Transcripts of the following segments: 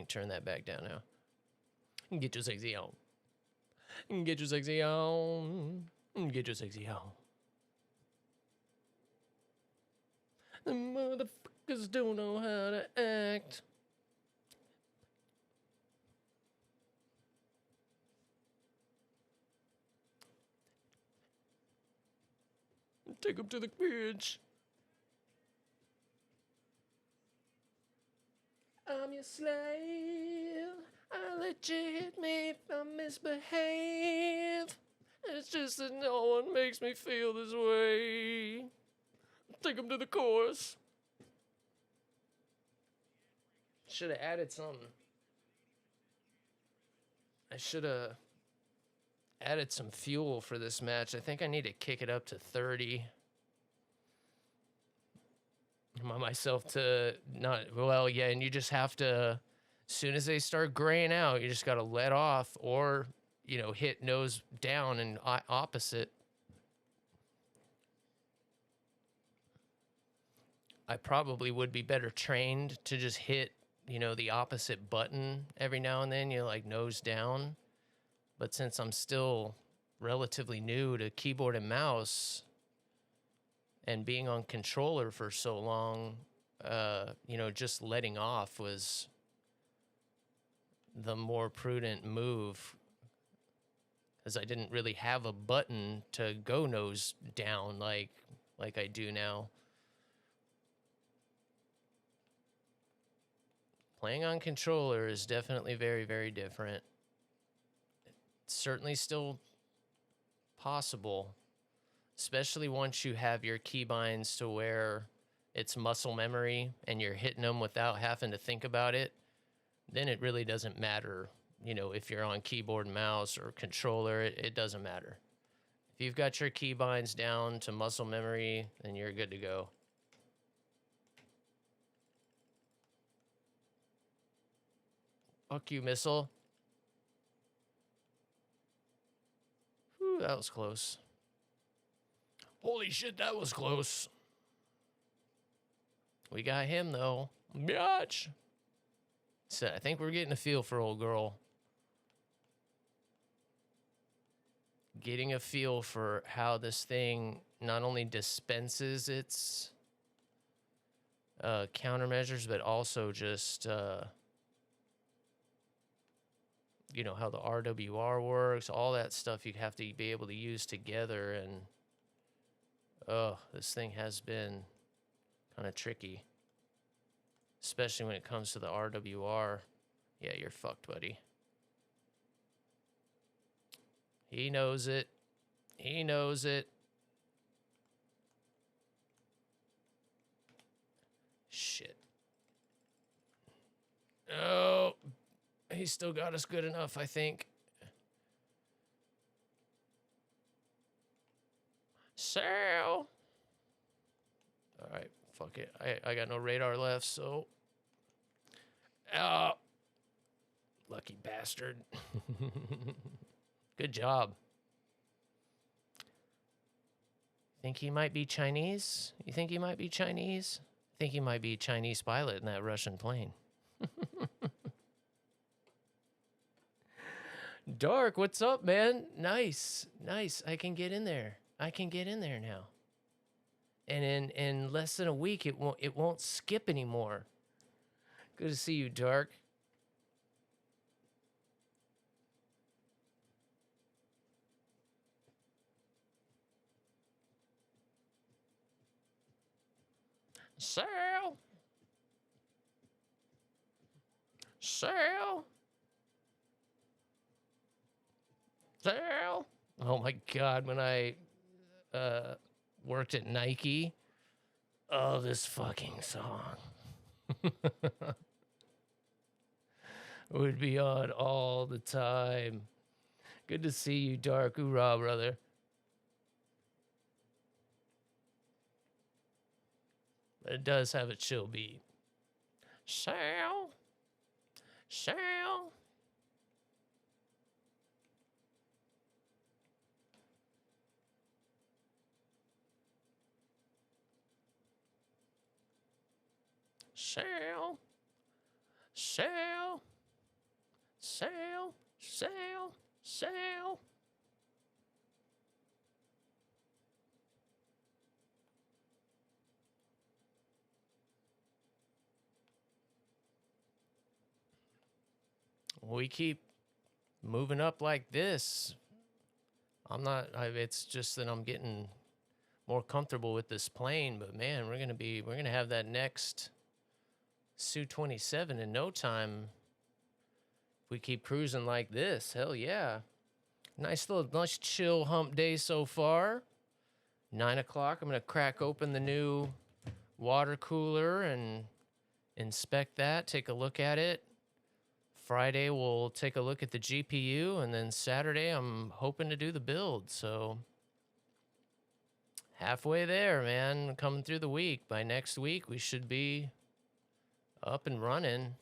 think turn that back down now. Get your sexy on. Get your sexy on. Get your sexy on. The motherfuckers don't know how to act. Take him to the bridge. I'm your slave. I let you hit me if I misbehave. It's just that no one makes me feel this way. Take him to the chorus. Should have added something. I should have added some fuel for this match. I think I need to kick it up to 30. I want myself to not, well, yeah, and you just have to, as soon as they start graying out, you just got to let off or, you know, hit nose down and opposite. I probably would be better trained to just hit, you know, the opposite button every now and then, you know, like nose down. But since I'm still relatively new to keyboard and mouse and being on controller for so long, you know, just letting off was the more prudent move, because I didn't really have a button to go nose down like I do now. Playing on controller is definitely very, very different. It's certainly still possible, especially once you have your keybinds to where it's muscle memory and you're hitting them without having to think about it. Then it really doesn't matter, you know, if you're on keyboard and mouse or controller, it doesn't matter. If you've got your keybinds down to muscle memory, then you're good to go. Fuck you, missile. Whew, that was close. Holy shit, that was close. We got him, though. Biatch. So I think we're getting a feel for old girl. Getting a feel for how this thing not only dispenses its countermeasures, but also just, you know, how the RWR works, all that stuff you have to be able to use together. And, oh, this thing has been kind of tricky. Especially when it comes to the RWR. Yeah, you're fucked, buddy. He knows it. He knows it. Shit. Oh, he still got us good enough, I think. Sal. All right, fuck it. I got no radar left, so. Oh, lucky bastard. Good job. Think he might be Chinese? You think he might be Chinese? I think he might be a Chinese pilot in that Russian plane. Dark, what's up, man? Nice, nice. I can get in there. I can get in there now. And in less than a week, it won't skip anymore. Good to see you, Dark. Sal. Sal. Sal. Oh my God, when I worked at Nike, oh, this fucking song would be on all the time. Good to see you, Dark. Hoorah, brother. But it does have a chill beat. Sal. Sal. Sal. Sal. Sail, sail, sail. We keep moving up like this. It's just that I'm getting more comfortable with this plane, but man, we're gonna have that next Su-27 in no time. If we keep cruising like this, hell yeah. Nice chill hump day so far. 9 o'clock, I'm gonna crack open the new water cooler and inspect that, take a look at it. Friday, we'll take a look at the GPU, and then Saturday, I'm hoping to do the build. So halfway there, man, coming through the week. By next week, we should be up and running.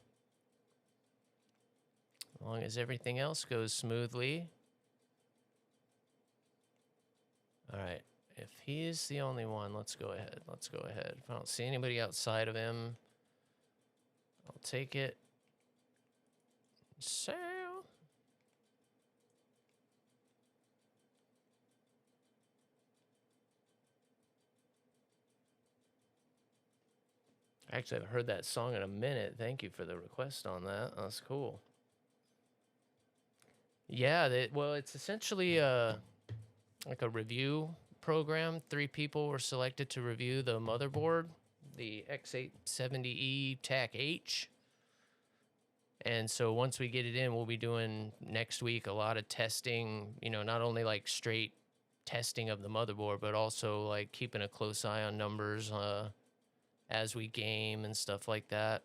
As long as everything else goes smoothly. All right. If he is the only one, let's go ahead. Let's go ahead. If I don't see anybody outside of him, I'll take it. Sail. Actually, I've heard that song in a minute. Thank you for the request on that. That's cool. Yeah, well, it's essentially like a review program. 3 people were selected to review the motherboard, the X870E TAC H. And so once we get it in, we'll be doing next week a lot of testing, you know, not only like straight testing of the motherboard, but also like keeping a close eye on numbers as we game and stuff like that.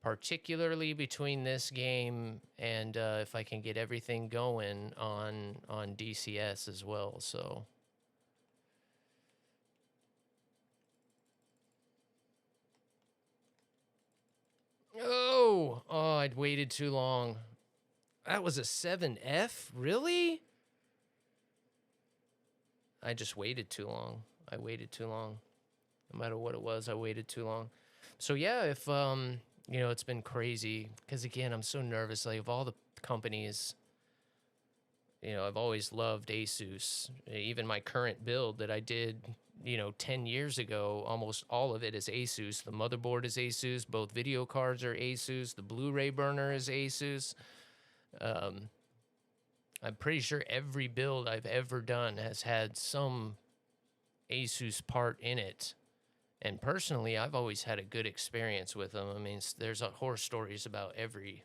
Particularly between this game and if I can get everything going on DCS as well, so. Oh, I'd waited too long. That was a 7F? Really? I just waited too long. I waited too long. No matter what it was, I waited too long. So yeah, if, you know, it's been crazy. Because again, I'm so nervous. Like, of all the companies, you know, I've always loved ASUS. Even my current build that I did, you know, 10 years ago, almost all of it is ASUS. The motherboard is ASUS. Both video cards are ASUS. The Blu-ray burner is ASUS. I'm pretty sure every build I've ever done has had some ASUS part in it. And personally, I've always had a good experience with them. I mean, there's horror stories about every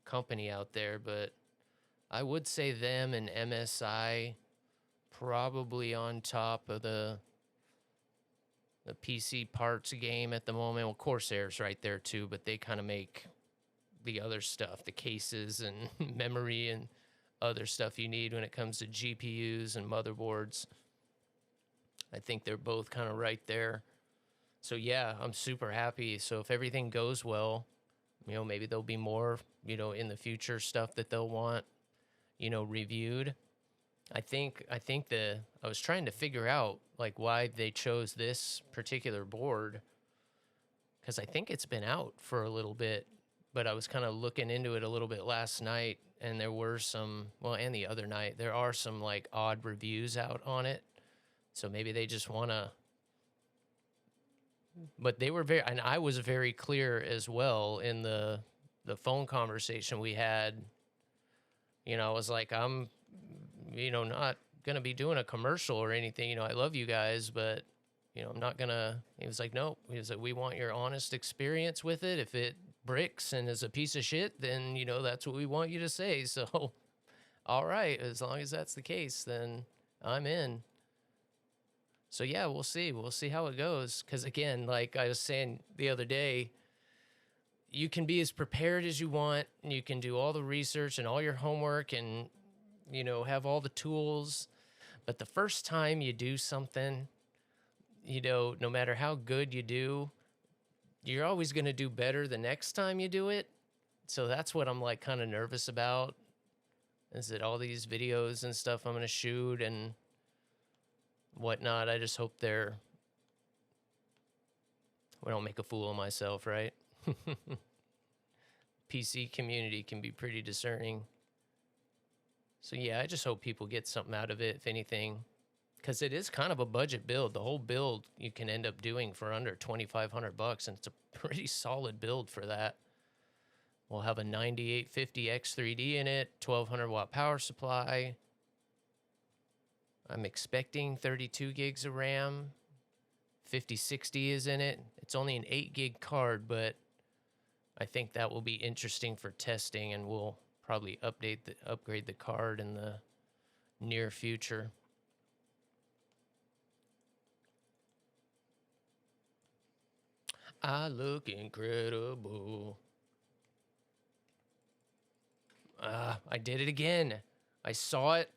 company out there, but I would say them and MSI probably on top of the PC parts game at the moment. Well, Corsair's right there too, but they kind of make the other stuff, the cases and memory and other stuff you need when it comes to GPUs and motherboards. I think they're both kind of right there. So yeah, I'm super happy. So if everything goes well, you know, maybe there'll be more, you know, in the future stuff that they'll want, you know, reviewed. I think I was trying to figure out like why they chose this particular board, because I think it's been out for a little bit, but I was kind of looking into it a little bit last night, and there were some, well, and the other night, there are some like odd reviews out on it. So maybe they just want to, but they were very, and I was very clear as well in the phone conversation we had. You know, I was like, I'm, you know, not going to be doing a commercial or anything. You know, I love you guys, but, you know, I'm not going to. He was like, nope. He was like, we want your honest experience with it. If it bricks and is a piece of shit, then, you know, that's what we want you to say. So, all right, as long as that's the case, then I'm in. So, yeah, we'll see. We'll see how it goes. Because, again, like I was saying the other day, you can be as prepared as you want, and you can do all the research and all your homework and, you know, have all the tools. But the first time you do something, you know, no matter how good you do, you're always going to do better the next time you do it. So that's what I'm like kind of nervous about, is that all these videos and stuff I'm going to shoot and whatnot, I just hope we don't make a fool of myself, right? PC community can be pretty discerning. So yeah, I just hope people get something out of it, if anything, because it is kind of a budget build. The whole build you can end up doing for under $2,500, and it's a pretty solid build for that. We'll have a 9850 X3D in it, 1200 watt power supply. I'm expecting 32 gigs of RAM. 5060 is in it. It's only an 8 gig card, but I think that will be interesting for testing, and we'll probably upgrade the card in the near future. I look incredible. I did it again. I saw it.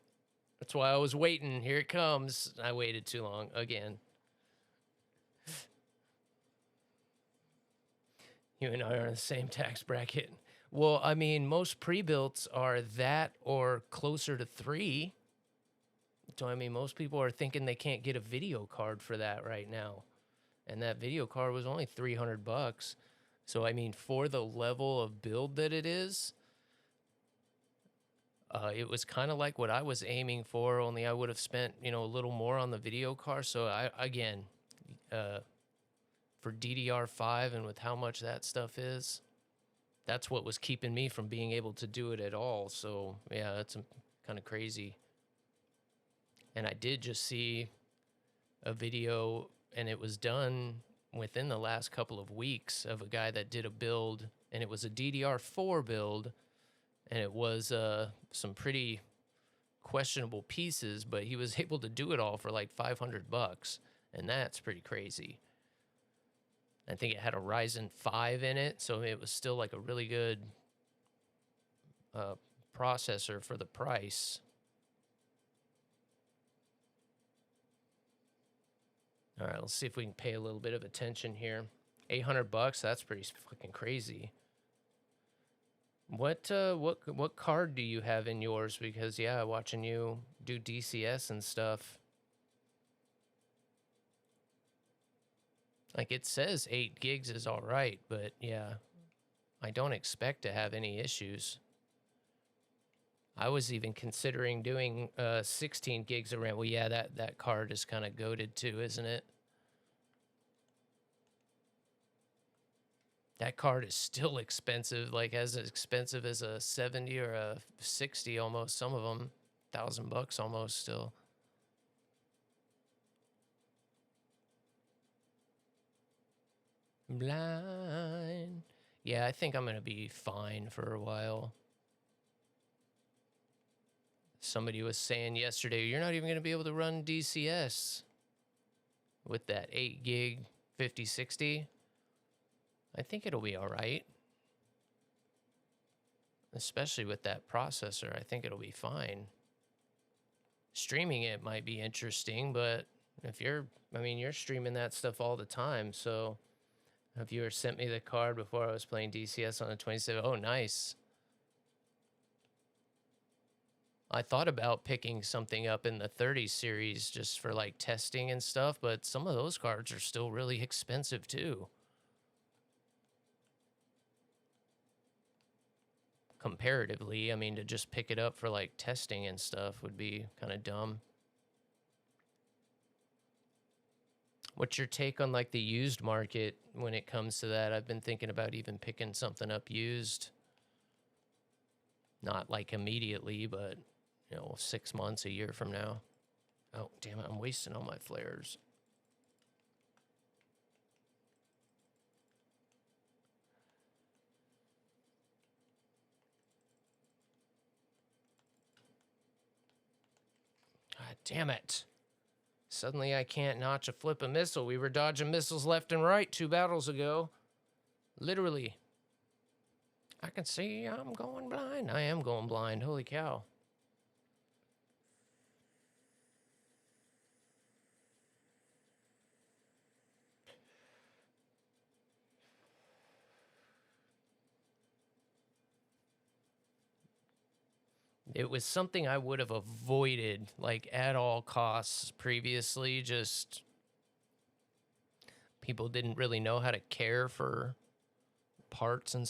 That's why I was waiting. Here it comes. I waited too long again. You and I are in the same tax bracket. Well, I mean, most pre-builts are that or closer to 3. So, I mean, most people are thinking they can't get a video card for that right now. And that video card was only $300. So, I mean, for the level of build that it is, it was kind of like what I was aiming for, only I would have spent, a little more on the video card. So, for DDR5 and with how much that stuff is, that's what was keeping me from being able to do it at all. So, yeah, that's kind of crazy. And I did just see a video, and it was done within the last couple of weeks, of a guy that did a build, and it was a DDR4 build, and it was some pretty questionable pieces, but he was able to do it all for like $500, and that's pretty crazy. I think it had a Ryzen 5 in it, so it was still like a really good processor for the price. All right, let's see if we can pay a little bit of attention here. $800, that's pretty fucking crazy. What card do you have in yours? Because yeah, watching you do DCS and stuff, like it says 8 gigs is all right, but yeah, I don't expect to have any issues. I was even considering doing 16 gigs of RAM. Well, yeah, that card is kind of goated too, isn't it? That card is still expensive, like as expensive as a 70 or a 60 almost. Some of them, $1,000 almost still. Blind. Yeah, I think I'm going to be fine for a while. Somebody was saying yesterday, you're not even going to be able to run DCS with that 8 gig 5060. I think it'll be all right. Especially with that processor, I think it'll be fine. Streaming it might be interesting, but if you're streaming that stuff all the time, so a viewer sent me the card before I was playing DCS on the 27. Oh, nice. I thought about picking something up in the 30 series just for like testing and stuff, but some of those cards are still really expensive too. Comparatively, I mean, to just pick it up for like testing and stuff would be kind of dumb. What's your take on like the used market when it comes to that? I've been thinking about even picking something up used. Not like immediately, but 6 months, a year from now. Oh, damn it, I'm wasting all my flares. God damn it. Suddenly I can't notch a flip a missile. We were dodging missiles left and right 2 battles ago. Literally. I can see I'm going blind. I am going blind. Holy cow. It was something I would have avoided, like, at all costs previously. Just people didn't really know how to care for parts and